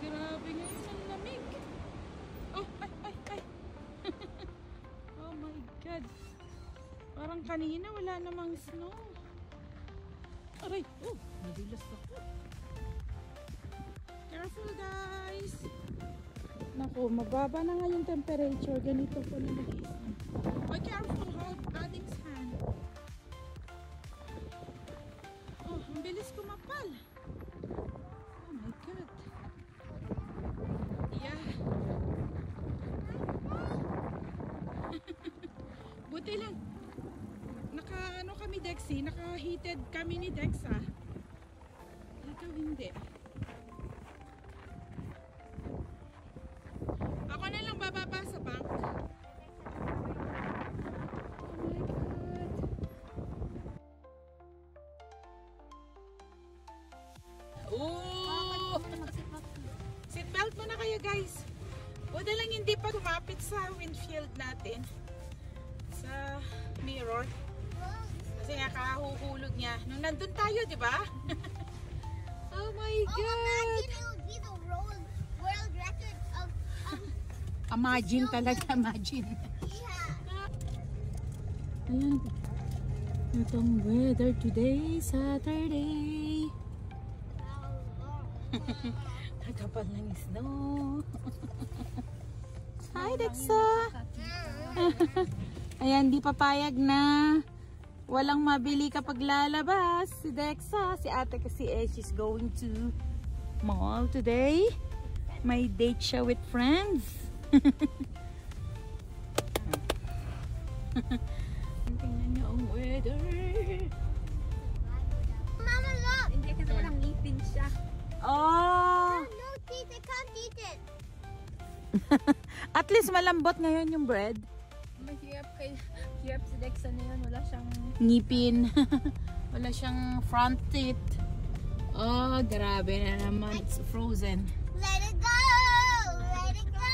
Grabe ngayon, ang lamig. Oh, ay, ay, ay. Oh my God. Parang kanina wala namang snow. Aray, oh, nadulas ako. Careful guys. Naku, mababa na nga yung temperature. Ganito po na mag-isip. Oh, careful, hold Ading's hand. Oh, ang bilis kumapal. Oh my God. Yeah. Buti lang. Naka-ano kami, Dexy? Naka-heated kami ni Dexa. Ikaw hindi. Ako na lang bababa sa bank. Oh my God. Seatbelt mo na kayo guys. Buti lang hindi pa kumapit sa windshield natin. Sa mirror. Kasi nakahuhulog niya. Nung nandun tayo, di ba? Oh my God! Imagine it would be the world record of... Imagine talaga, imagine. Yeah. Ayan. Itong weather today, Saturday. Nagkapal ng snow. Hi, Dexa! Ayan, di papayag na. Walang mabili kapag lalabas. Si Dexa, si ate kasi she's going to mall today. May date siya with friends. Tingnan niyo ang weather. Mama, look! Hindi kasi walang ngipin siya. Oh! No teeth, I can't eat it. At least malambot ngayon yung bread. Hirap si Dexa na yun. Wala siyang... Ngipin. Wala siyang front teeth. Oh, grabe na naman. It's frozen. Let it go! Let it go!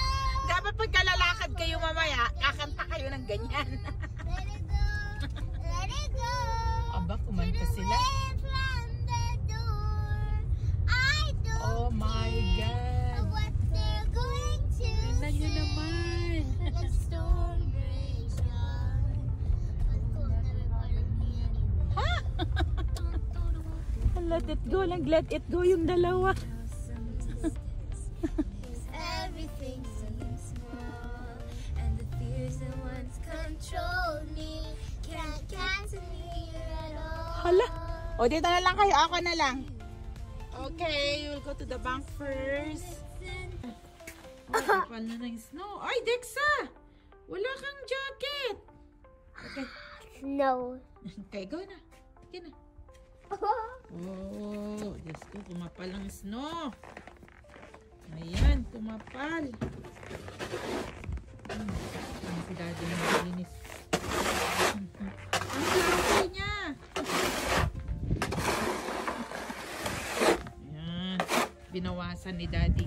Dapat pagkalalakad kayo mamaya, kakanta kayo ng ganyan. Let it go! Let it go! Aba, kumanta sila. Away from the door. I Oh don't my care God. what they're going to Tingnan nyo say. naman. Let the storm rage on. But you'll never bother me anymore. Let it go lang. Let it go yung dalawa. Everything seems small, and the fears that once controlled me can't get to me at all. Hala. O, dito na lang kayo. Ako na lang. Okay, we'll go to the bank first. Oh, kapal na ng snow. Ay, Dexa! Wala kang jacket. Okay. No. Okay, go na. Okay na. Oh, Diyos ko, kumapal ang snow. Ayan, kumapal. Si Daddy na malinis. Ang laki niya. Ayan, binawasan ni Daddy.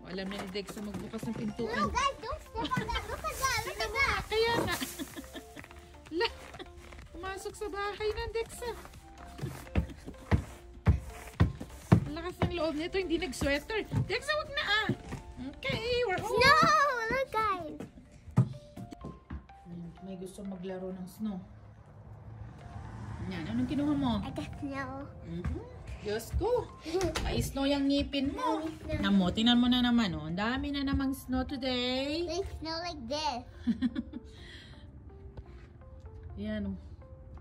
Alam na ni Dexa magbukas ng pintuan. No, guys, don't step on that. Look at that. Look at that. Kaya nga. Pumasok sa bahay ng Dexa. Ang lakas ng loob nito, hindi nag-sweater. Dexa, wag na ah. Okay, we're home. No, look, guys. May gusto maglaro ng snow. Yan, anong kinuha mo? I got snow. Diyos ko. May snow yung ngipin mo. Namo, tingnan mo na naman. Oh. Ang dami na namang snow today. They smell like this. Yan. Oh.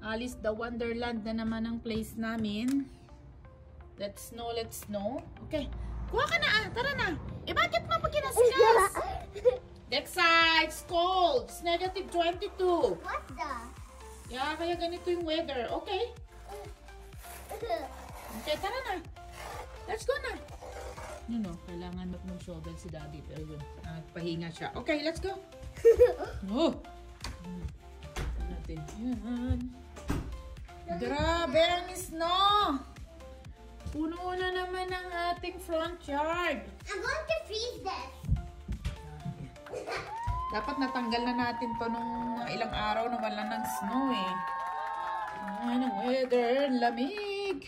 Alice the Wonderland na naman ang place namin. Let's snow, let's snow. Okay. Kuha ka na ah. Tara na. Eh bakit mo pa kinaskas? Dexa, it's cold. It's negative 22. What the? Yeah, kaya ganito yung weather. Okay. Okay, tara na. Let's go na. Yun o, kailangan mag-shovel si Daddy. Pero yun, nagpahinga siya. Okay, let's go. Oh. Natin. Yan. Grabe ang snow. Puno na naman ang ating front yard. I'm going to freeze this. Dapat natanggal na natin to nung ilang araw na wala ng snow eh. Ayan ang weather, lamig.